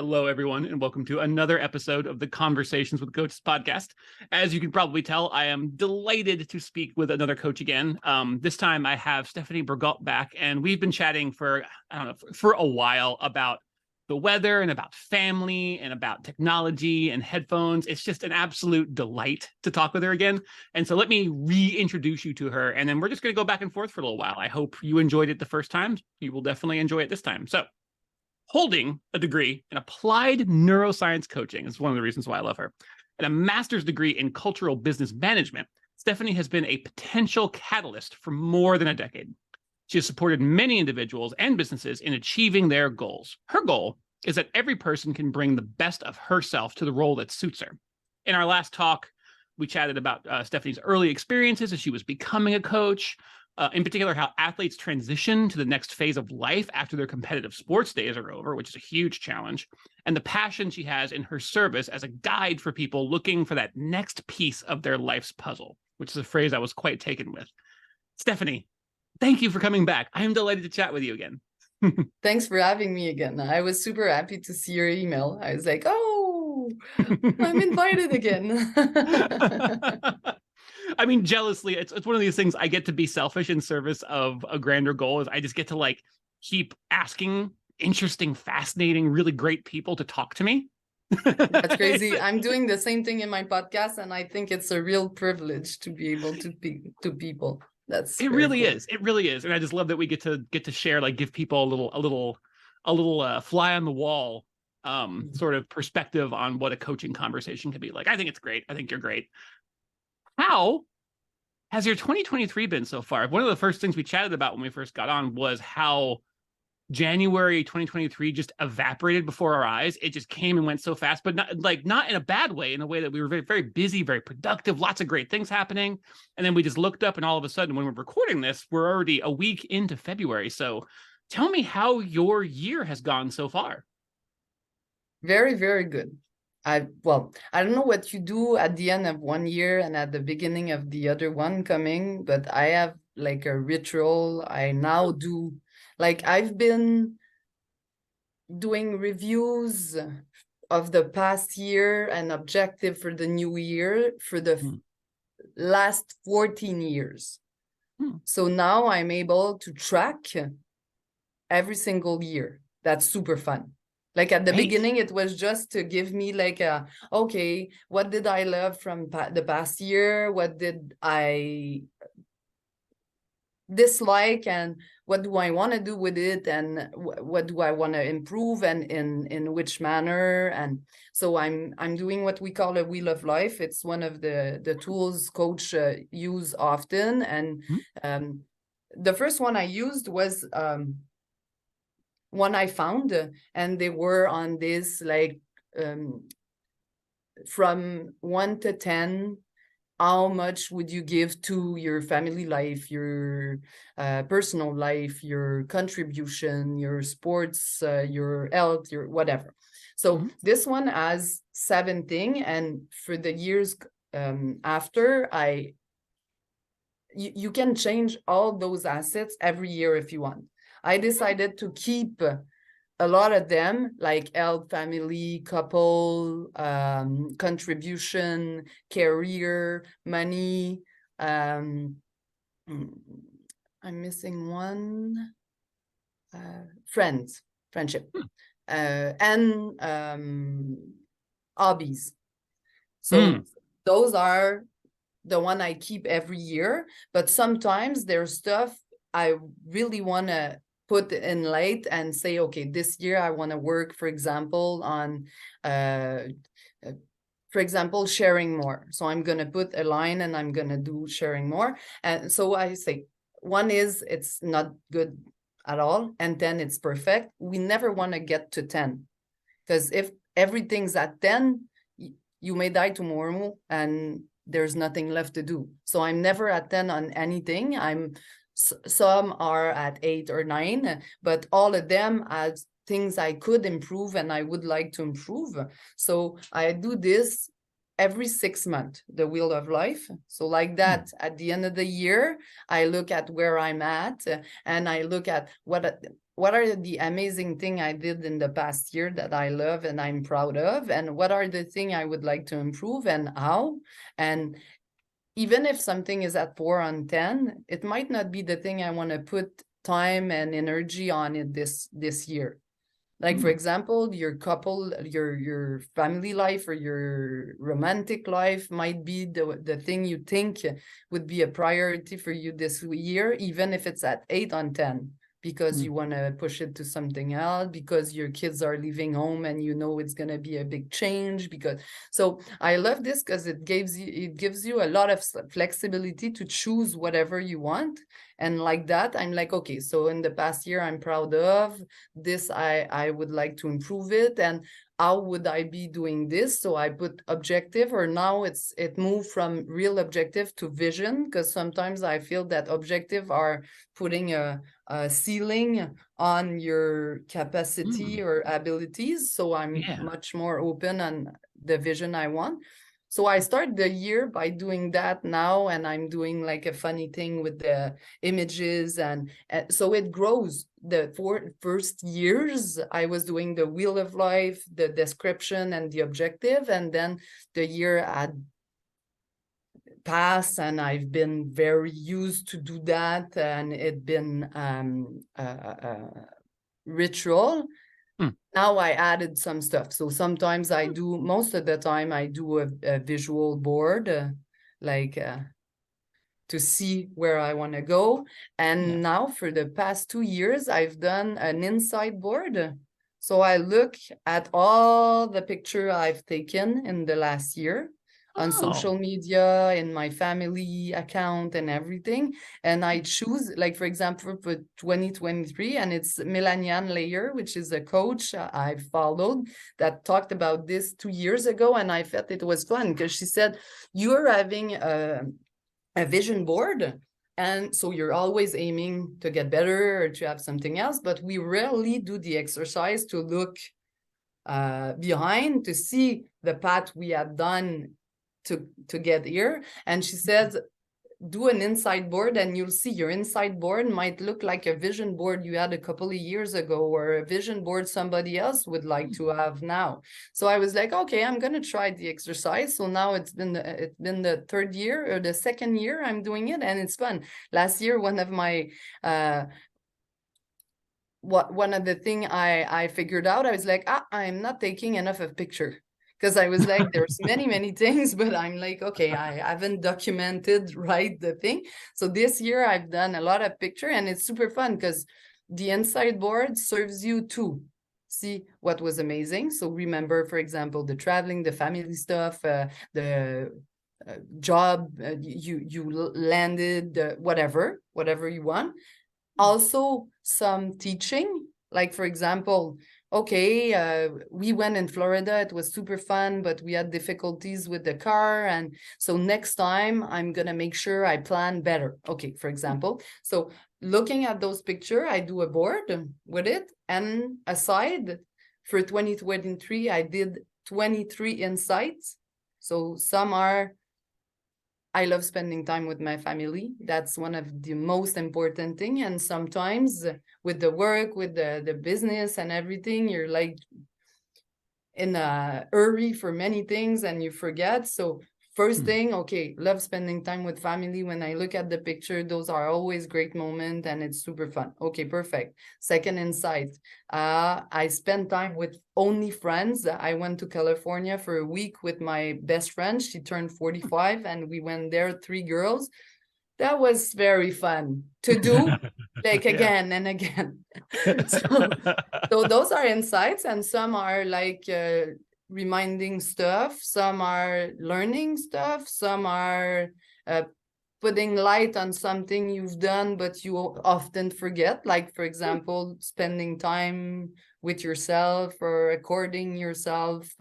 Hello, everyone, and welcome to another episode of the Conversations with Coaches podcast. As you can probably tell, I am delighted to speak with another coach again. This time I have Stephanie Bergot back, and we've been chatting for a while about the weather and about family and about technology and headphones. It's just an absolute delight to talk with her again. And so let me reintroduce you to her, and then we're just going to go back and forth for a little while. I hope you enjoyed it the first time. You will definitely enjoy it this time. So, holding a degree in applied neuroscience coaching is one of the reasons why I love her, and a master's degree in cultural business management, Stephanie has been a potential catalyst for more than a decade. She has supported many individuals and businesses in achieving their goals. Her goal is that every person can bring the best of herself to the role that suits her. In our last talk, we chatted about Stephanie's early experiences as she was becoming a coach, in particular, how athletes transition to the next phase of life after their competitive sports days are over, which is a huge challenge, and the passion she has in her service as a guide for people looking for that next piece of their life's puzzle, which is a phrase I was quite taken with. Stephanie, thank you for coming back. I am delighted to chat with you again. Thanks for having me again. I was super happy to see your email. I was like, oh, I'm invited again. I mean, jealously, it's one of these things. I get to be selfish in service of a grander goal. Is I just get to like keep asking interesting, fascinating, really great people to talk to me. That's crazy. I'm doing the same thing in my podcast, and I think it's a real privilege to be able to speak to people. It really is. It really is, and I just love that we get to share, like, give people a little fly on the wall, sort of perspective on what a coaching conversation can be like. I think it's great. I think you're great. How has your 2023 been so far? One of the first things we chatted about when we first got on was how January 2023 just evaporated before our eyes. It just came and went so fast, but not in a bad way, in a way that we were very, very busy, very productive, lots of great things happening. And then we just looked up, and all of a sudden, when we're recording this, we're already a week into February. So tell me how your year has gone so far. Very, very good. I don't know what you do at the end of one year and at the beginning of the other one coming, but I have like a ritual I now do. Like, I've been doing reviews of the past year and objective for the new year for the last 14 years. So now I'm able to track every single year. That's super fun. Like, at the beginning, it was just to give me like okay, what did I love from the past year? What did I dislike, and what do I want to do with it, and what do I want to improve, and in which manner? And so I'm doing what we call a wheel of life. It's one of the tools coach use often. And the first one I used was one I found, and they were on this like from 1 to 10, how much would you give to your family life, your personal life, your contribution, your sports, your health, your whatever. So this one has 7 things, and for the years after, you can change all those assets every year if you want. I decided to keep a lot of them, like health, family, couple, contribution, career, money. I'm missing one. Friendship, and hobbies. So those are the one I keep every year. But sometimes there's stuff I really want to put in late and say, okay, this year I want to work, for example, on, sharing more. So I'm going to put a line and I'm going to do sharing more. And so I say, one is it's not good at all, and 10 it's perfect. We never want to get to 10, because if everything's at 10, you may die tomorrow and there's nothing left to do. So I'm never at 10 on anything. Some are at 8 or 9, but all of them as things I could improve and I would like to improve. So I do this every 6 months, the wheel of life. So like that, at the end of the year, I look at where I'm at, and I look at what what are the amazing thing I did in the past year that I love and I'm proud of, and what are the thing I would like to improve and how. And even if something is at 4 on 10, it might not be the thing I want to put time and energy on it this year. Like, for example, your couple, your family life or your romantic life might be the thing you think would be a priority for you this year, even if it's at 8 on 10, because you want to push it to something else, because your kids are leaving home and you know it's going to be a big change. Because so I love this because it gives you a lot of flexibility to choose whatever you want. And like that, I'm like, okay, so in the past year, I'm proud of this. I would like to improve it. And how would I be doing this? So I put objective, or now it moved from real objective to vision, because sometimes I feel that objective are putting a ceiling on your capacity or abilities. So I'm much more open on the vision I want. So I start the year by doing that now, and I'm doing like a funny thing with the images, and so it grows. The first years, I was doing the wheel of life, the description, and the objective, and then the year had passed, and I've been very used to do that, and it's been ritual. Now I added some stuff. So sometimes I do, most of the time I do a visual board, like to see where I want to go. And now for the past 2 years, I've done an inside board. So I look at all the picture I've taken in the last year on social media, in my family account and everything. And I choose, like, for example, for 2023, and it's Melanian Layer, which is a coach I followed that talked about this 2 years ago. And I felt it was fun because she said, you're having a vision board. And so you're always aiming to get better or to have something else, but we rarely do the exercise to look behind to see the path we have done to get here. And she says, do an inside board and you'll see your inside board might look like a vision board you had a couple of years ago, or a vision board somebody else would like to have now. So I was like, okay, I'm going to try the exercise. So now it's been the third year or the second year I'm doing it, and it's fun. Last year, one of my one of the thing I figured out, I was like, I'm not taking enough of picture. Because I was like, there's many things, but I'm like, okay, I haven't documented right the thing. So this year I've done a lot of picture, and it's super fun because the inside board serves you to see what was amazing. So remember, for example, the traveling, the family stuff, the job you landed, whatever you want. Also some teaching, like, for example, okay, we went in Florida, it was super fun, but we had difficulties with the car, and so next time I'm gonna make sure I plan better. Okay, for example. So looking at those pictures, I do a board with it, and aside for 2023, I did 23 insights. So some are, I love spending time with my family. That's one of the most important thing. And sometimes with the work, with the business and everything, you're like in a hurry for many things and you forget. So first thing, okay, love spending time with family. When I look at the picture, those are always great moments and it's super fun. Okay, perfect. Second insight, I spend time with only friends. I went to California for a week with my best friend. She turned 45 and we went there, 3 girls. That was very fun to do, like again and again. So those are insights, and some are like reminding stuff, some are learning stuff, some are putting light on something you've done but you often forget, like, for example, spending time with yourself or recording yourself,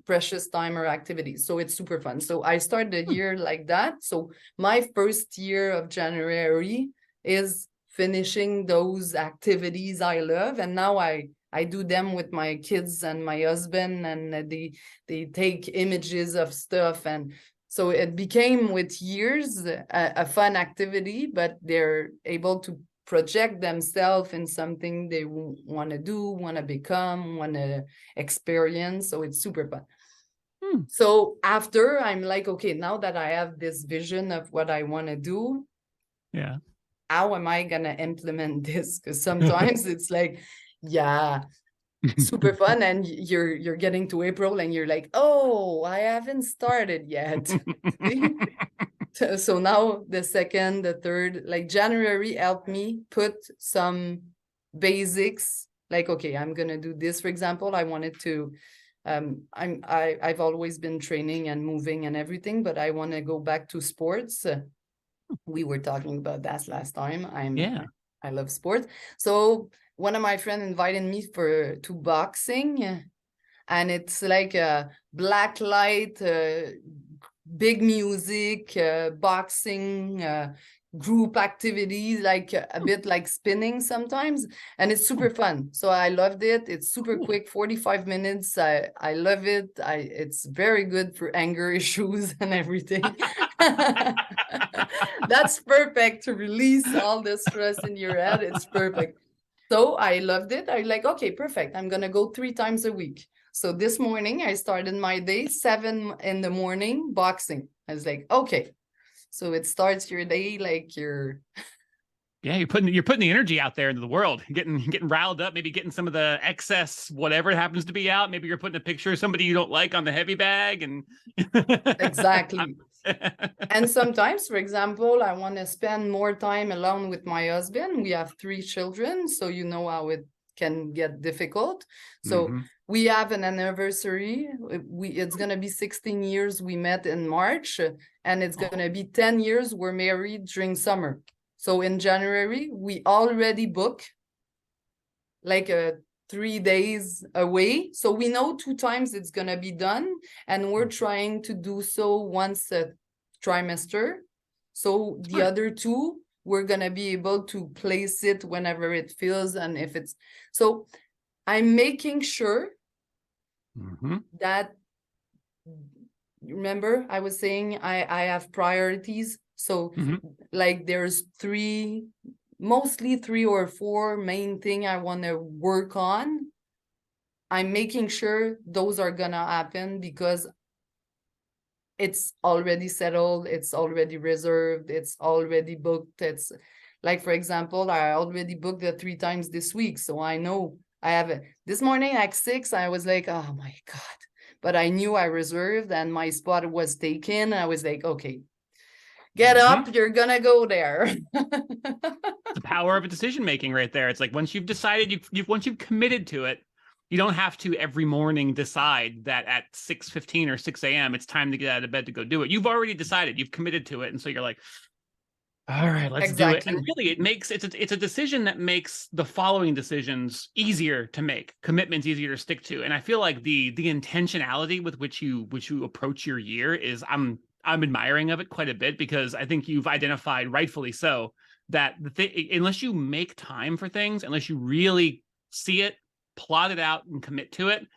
precious time or activities. So it's super fun. So I started the year like that. So my first year of January is finishing those activities I love, and now I do them with my kids and my husband, and they take images of stuff, and so it became with years a fun activity, but they're able to project themselves in something they want to do, want to become, want to experience. So it's super fun. So after, I'm like, okay, now that I have this vision of what I want to do, how am I gonna implement this? Because sometimes it's like, yeah, super fun, and you're getting to April and you're like, oh, I haven't started yet. So now the second, the third, like January helped me put some basics. Like, okay, I'm gonna do this. For example, I wanted to. I've always been training and moving and everything, but I want to go back to sports. We were talking about that last time. I love sports. So one of my friends invited me to boxing, and it's like a black light, big music, boxing, group activities, like a bit like spinning sometimes, and it's super fun. So I loved it. It's super quick, 45 minutes. I love it. It's very good for anger issues and everything. That's perfect to release all the stress in your head. It's perfect. So I loved it. I like, okay, perfect. I'm gonna go 3 times a week. So this morning I started my day 7 in the morning boxing. I was like, okay. So it starts your day like you're you're putting the energy out there into the world, getting riled up, maybe getting some of the excess whatever it happens to be out. Maybe you're putting a picture of somebody you don't like on the heavy bag, and exactly. And sometimes, for example, I want to spend more time alone with my husband. We have 3 children, so you know how it can get difficult. So we have an anniversary. It's gonna be 16 years we met in March, and it's gonna be 10 years we're married during summer. So in January, we already book like 3 days away. So we know 2 times it's gonna be done, and we're trying to do so once a trimester. So the other 2, we're gonna be able to place it whenever it feels, and if it's so. I'm making sure that, remember, I was saying I have priorities. So like there's mostly 3 or 4 main thing I want to work on. I'm making sure those are gonna happen because it's already settled, it's already reserved, it's already booked. It's like, for example, I already booked the 3 times this week, so I know I have it. This morning at 6, I was like, oh my God. But I knew I reserved and my spot was taken. I was like, okay, get up, you're gonna go there. The power of a decision making right there. It's like once you've decided, once you've committed to it, you don't have to every morning decide that at 6:15 or 6 a.m. it's time to get out of bed to go do it. You've already decided, you've committed to it. And so you're like, all right, let's do it. And really, it's a decision that makes the following decisions easier to make, commitments easier to stick to. And I feel like the intentionality with which you approach your year is I'm admiring of it quite a bit, because I think you've identified, rightfully so, that unless you make time for things, unless you really see it, plot it out, and commit to it,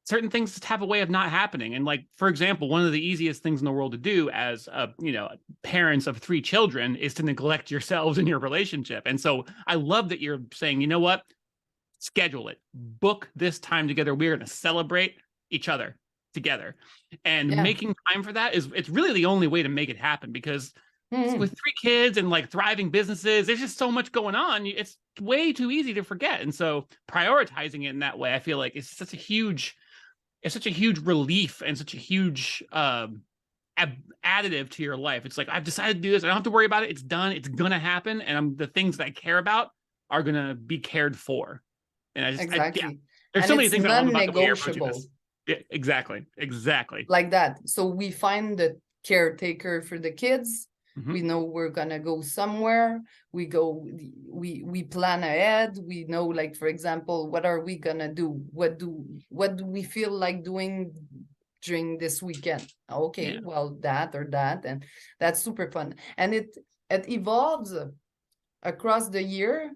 certain things just have a way of not happening. And like, for example, one of the easiest things in the world to do as parents of 3 children is to neglect yourselves in your relationship. And so I love that you're saying, you know what, schedule it, book this time together. We're going to celebrate each other together, and making time for that it's really the only way to make it happen, because with 3 kids and like thriving businesses, there's just so much going on. It's way too easy to forget. And so prioritizing it in that way, I feel like it's such a huge relief and such a huge additive to your life. It's like, I've decided to do this. I don't have to worry about it. It's done. It's going to happen. And the things that I care about are going to be cared for. And I just, there's so many things I love about the way you're approaching this. Yeah, exactly. Like that. So we find the caretaker for the kids. We know we're gonna go somewhere. We plan ahead. We know, like, for example, what are we gonna do? What do we feel like doing during this weekend? Okay, well, that or that, and that's super fun. And it evolves across the year,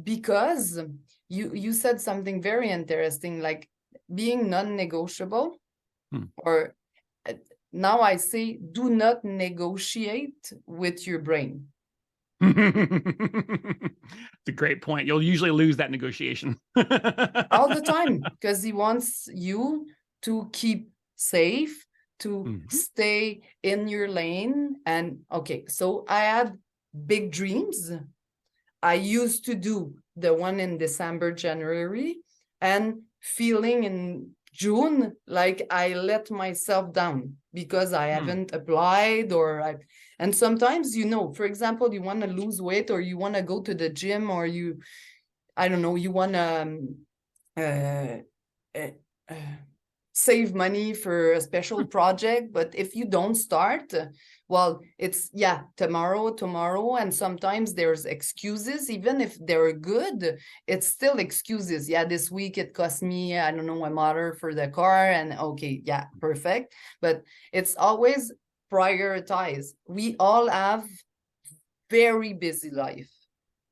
because you said something very interesting, like being non-negotiable, or now I say, do not negotiate with your brain. It's a great point. You'll usually lose that negotiation. All the time, because he wants you to keep safe, to stay in your lane. And okay, so I had big dreams. I used to do the one in December, January, and feeling in June like I let myself down because I haven't applied and sometimes, for example, you want to lose weight or you want to go to the gym or I don't know, you want to uh, uh, uh, save money for a special project, but if you don't start, well, it's tomorrow, and sometimes there's excuses. Even if they're good, it's still excuses. This week it cost me, I don't know, a motor for the car, and okay, perfect, but it's always prioritize. We all have very busy life.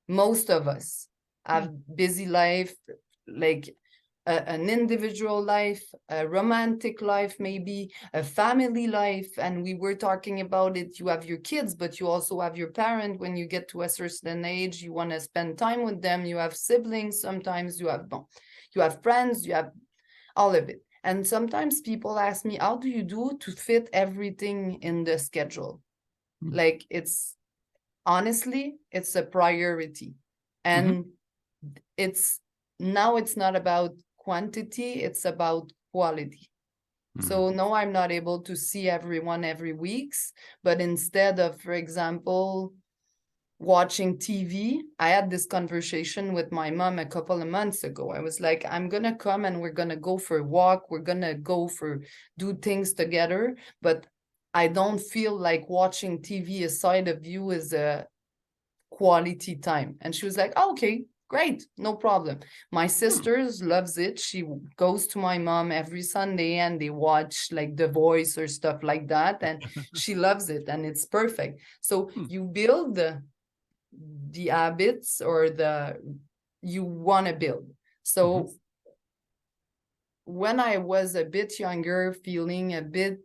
Most of us have busy life, like an individual life, a romantic life, maybe a family life. And we were talking about it. You have your kids, but you also have your parent. When you get to a certain age, you want to spend time with them. You have siblings. Sometimes you have friends, you have all of it. And sometimes people ask me, how do you do to fit everything in the schedule? Like, honestly, it's a priority. And it's not about quantity, it's about quality. So no, I'm not able to see everyone every weeks, but instead of, for example, watching TV, I had this conversation with my mom a couple of months ago. I was like, I'm gonna come and we're gonna go for a walk, we're gonna do things together, but I don't feel like watching TV aside of you is a quality time. And she was like, oh, okay, great, no problem. My sisters loves it. She goes to my mom every Sunday and they watch like The Voice or stuff like that, and she loves it and it's perfect. So you build the habits or you want to build. So when I was a bit younger, feeling a bit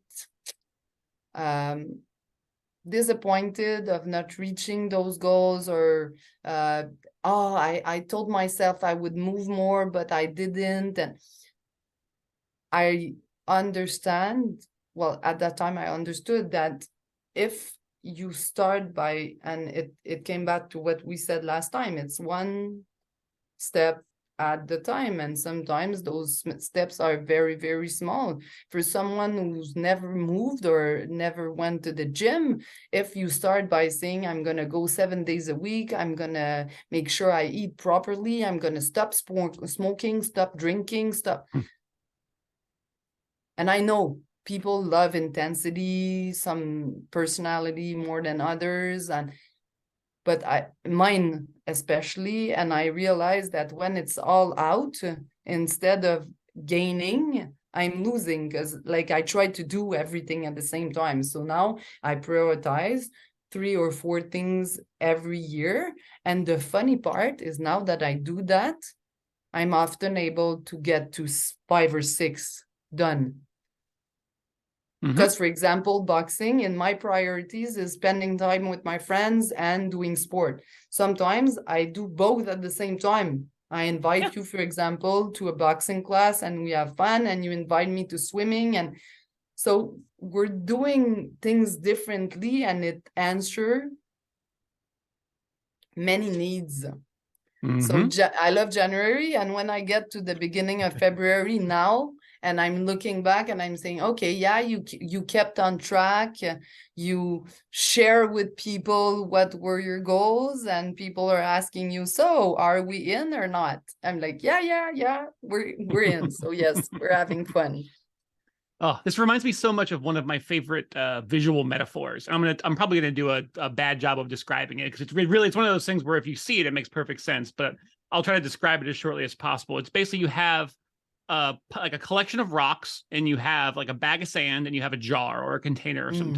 disappointed of not reaching those goals, or I told myself I would move more, but I didn't. And I understand, well, at that time I understood that if you start by, and it came back to what we said last time, it's one step at the time, and sometimes those steps are very, very small. For someone who's never moved or never went to the gym, if you start by saying, I'm gonna go 7 days a week, I'm gonna make sure I eat properly, I'm gonna stop smoking, stop drinking, stop. And I know people love intensity, some personality more than others, but mine especially, and I realized that when it's all out, instead of gaining, I'm losing, because like I try to do everything at the same time. So now I prioritize 3 or 4 things every year. And the funny part is, now that I do that, I'm often able to get to 5 or 6 done. Because, for example, boxing, in my priorities is spending time with my friends and doing sport. Sometimes I do both at the same time. I invite you, for example, to a boxing class and we have fun, and you invite me to swimming. And so we're doing things differently, and it answers many needs. So I love January. And when I get to the beginning of February now, and I'm looking back and I'm saying, okay, you kept on track. You share with people what were your goals, and people are asking you, so are we in or not? I'm like, yeah, we're in. So yes, we're having fun. Oh, this reminds me so much of one of my favorite visual metaphors. I'm probably gonna do a bad job of describing it, because it's really, it's one of those things where if you see it, it makes perfect sense. But I'll try to describe it as shortly as possible. It's basically, you have like a collection of rocks, and you have like a bag of sand, and you have a jar or a container of some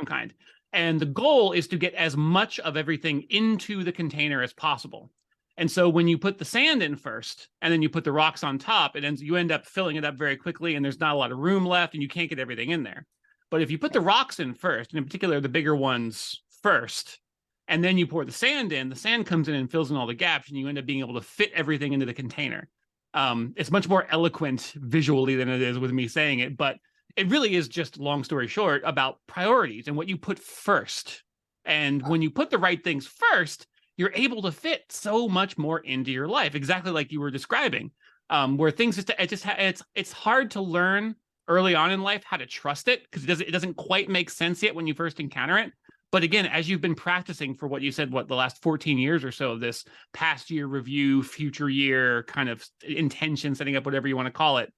kind. And the goal is to get as much of everything into the container as possible. And so when you put the sand in first, and then you put the rocks on top, you end up filling it up very quickly, and there's not a lot of room left, and you can't get everything in there. But if you put the rocks in first, and in particular the bigger ones first, and then you pour the sand in, the sand comes in and fills in all the gaps, and you end up being able to fit everything into the container. It's much more eloquent visually than it is with me saying it, but it really is just, long story short, about priorities and what you put first. And when you put the right things first, you're able to fit so much more into your life, exactly like you were describing, where things it's hard to learn early on in life how to trust it, because it doesn't quite make sense yet when you first encounter it. But again, as you've been practicing for what you said, the last 14 years or so of this past year review, future year kind of intention setting up, whatever you want to call it,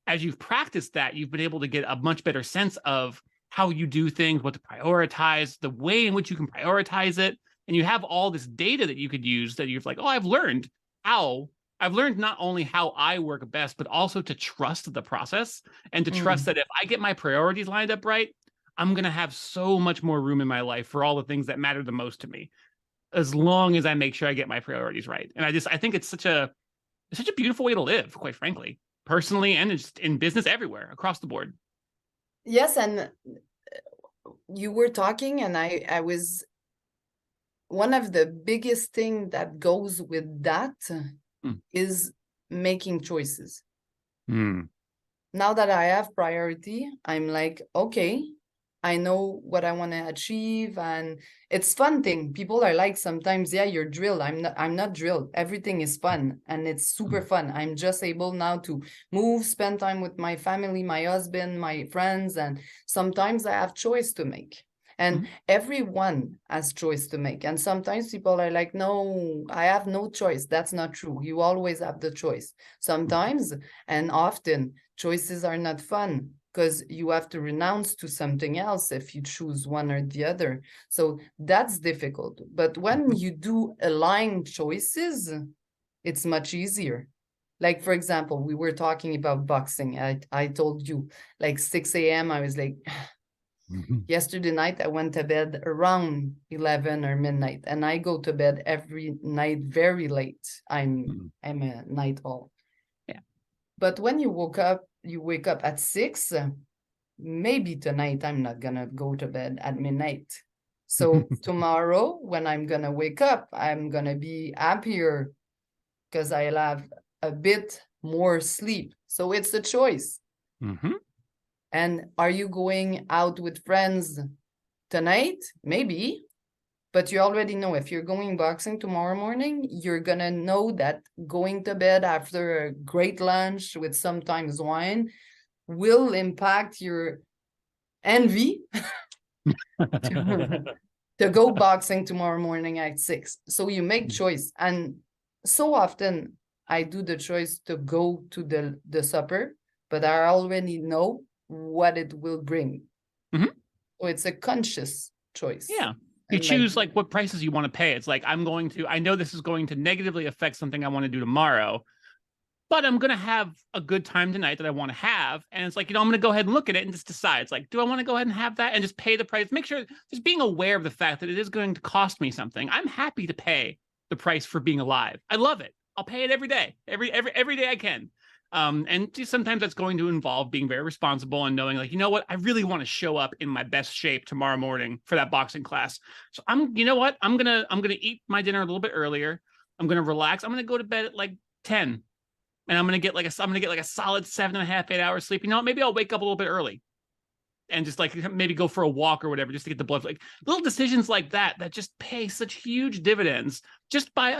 as you've practiced that, you've been able to get a much better sense of how you do things, what to prioritize, the way in which you can prioritize it. And you have all this data that you could use that you're like, oh, I've learned not only how I work best, but also to trust the process and to trust that if I get my priorities lined up right, I'm going to have so much more room in my life for all the things that matter the most to me, as long as I make sure I get my priorities right. And I think it's such a beautiful way to live, quite frankly, personally and just in business, everywhere across the board. Yes, and you were talking, and I was, one of the biggest thing that goes with that is making choices. Now that I have priority, I'm like, okay, I know what I want to achieve, and it's fun thing. People are like, sometimes, yeah, you're drilled. I'm not drilled. Everything is fun, and it's super fun. I'm just able now to move, spend time with my family, my husband, my friends, and sometimes I have choice to make. And everyone has choice to make. And sometimes people are like, no, I have no choice. That's not true. You always have the choice. Sometimes, and often, choices are not fun, because you have to renounce to something else if you choose one or the other. So that's difficult. But when you do aligned choices, it's much easier. Like, for example, we were talking about boxing. I told you, like 6 a.m., I was like, yesterday night, I went to bed around 11 or midnight, and I go to bed every night very late. I'm a night owl. Yeah. But when you wake up at 6, maybe tonight I'm not gonna go to bed at midnight. So tomorrow, when I'm gonna wake up, I'm gonna be happier because I'll have a bit more sleep. So it's a choice. And are you going out with friends tonight? Maybe. But you already know, if you're going boxing tomorrow morning, you're going to know that going to bed after a great lunch with sometimes wine will impact your envy to go boxing tomorrow morning at 6. So you make choice. And so often I do the choice to go to the supper, but I already know what it will bring. So it's a conscious choice. Yeah. You choose like what prices you want to pay. It's like, I know this is going to negatively affect something I want to do tomorrow, but I'm going to have a good time tonight that I want to have. And it's like, I'm going to go ahead and look at it and just decide. It's like, do I want to go ahead and have that and just pay the price? Make sure, just being aware of the fact that it is going to cost me something. I'm happy to pay the price for being alive. I love it. I'll pay it every day, every day I can. And sometimes that's going to involve being very responsible and knowing, like, you know what, I really want to show up in my best shape tomorrow morning for that boxing class. So I'm gonna eat my dinner a little bit earlier. I'm gonna relax. I'm gonna go to bed at like 10, and I'm gonna get like a solid 7.5, 8 hours sleep. Maybe I'll wake up a little bit early and just like maybe go for a walk or whatever, just to get the blood. Like little decisions like that just pay such huge dividends just by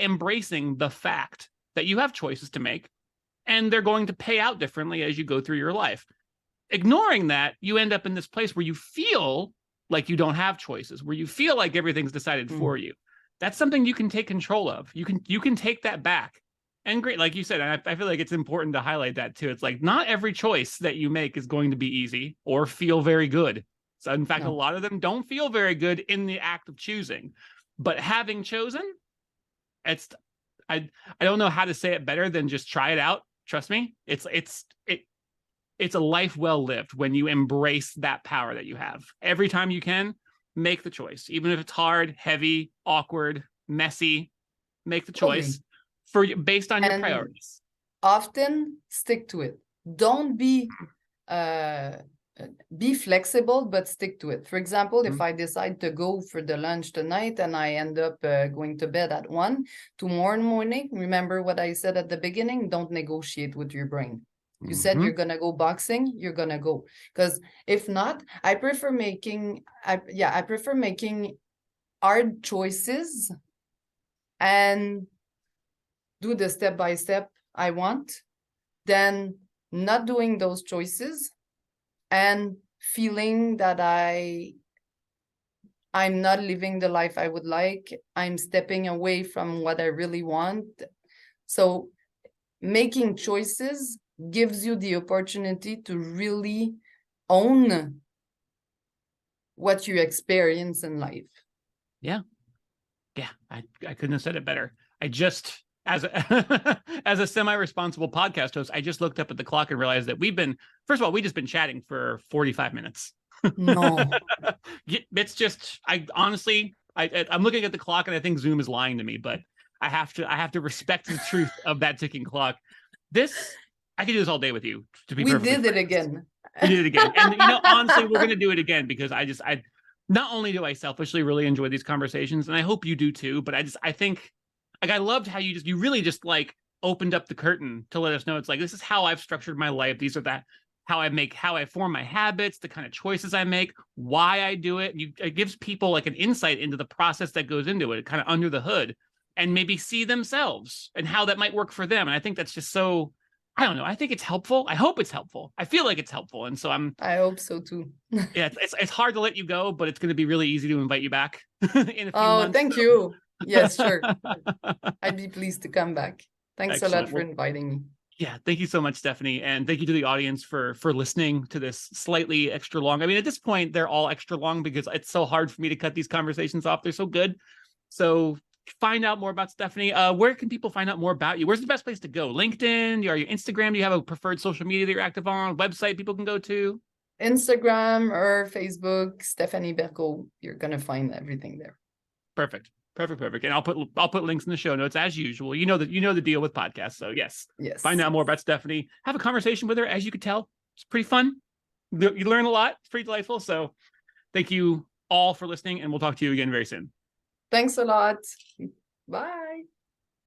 embracing the fact that you have choices to make. And they're going to pay out differently as you go through your life. Ignoring that, you end up in this place where you feel like you don't have choices, where you feel like everything's decided for you. That's something you can take control of. You can take that back. And great, like you said, and I feel like it's important to highlight that too. It's like, not every choice that you make is going to be easy or feel very good. So in fact, a lot of them don't feel very good in the act of choosing. But having chosen, I don't know how to say it better than just try it out. Trust me, it's a life well lived when you embrace that power that you have. Every time you can, make the choice, even if it's hard, heavy, awkward, messy. Make the choice based on your priorities. Often stick to it. Don't be be flexible, but stick to it. For example, if Mhm. I decide to go for the lunch tonight and I end up going to bed at 1, tomorrow morning, remember what I said at the beginning, don't negotiate with your brain. You said you're gonna go boxing, you're gonna go. Because if not, I prefer making hard choices and do the step by step I want, than not doing those choices and feeling that I'm not living the life I would like. I'm stepping away from what I really want. So making choices gives you the opportunity to really own what you experience in life. Yeah. I couldn't have said it better. I just, as a, as a semi-responsible podcast host, I just looked up at the clock and realized that first of all, we just been chatting for 45 minutes. No. It's just, I'm looking at the clock and I think Zoom is lying to me, but I have to respect the truth of that ticking clock. I could do this all day with you, to be perfectly did frank. it again. We did it again. And honestly, we're going to do it again because I not only do I selfishly really enjoy these conversations, and I hope you do too, but I think like I loved how you really just like opened up the curtain to let us know it's like, this is how I've structured my life. These are how I form my habits, the kind of choices I make, why I do it. It gives people like an insight into the process that goes into it, kind of under the hood, and maybe see themselves and how that might work for them. And I think that's just so, I don't know. I think it's helpful. I hope it's helpful. I feel like it's helpful. And so I hope so too. yeah, it's hard to let you go, but it's going to be really easy to invite you back in a few months. Thank you. Yes, sure. I'd be pleased to come back. Thanks a lot Excellent. for inviting me. Yeah, thank you so much, Stephanie, and thank you to the audience for listening to this slightly extra long. I mean, at this point, they're all extra long because it's so hard for me to cut these conversations off. They're so good. So find out more about Stephanie. Where can people find out more about you? Where's the best place to go? LinkedIn? Or your Instagram? Do you have a preferred social media that you're active on? Website people can go to? Instagram or Facebook, Stephanie Bergot. You're gonna find everything there. Perfect. And I'll put links in the show notes as usual. You know the deal with podcasts. So yes. Find out more about Stephanie. Have a conversation with her. As you could tell, it's pretty fun. You learn a lot. It's pretty delightful. So thank you all for listening, and we'll talk to you again very soon. Thanks a lot. Bye.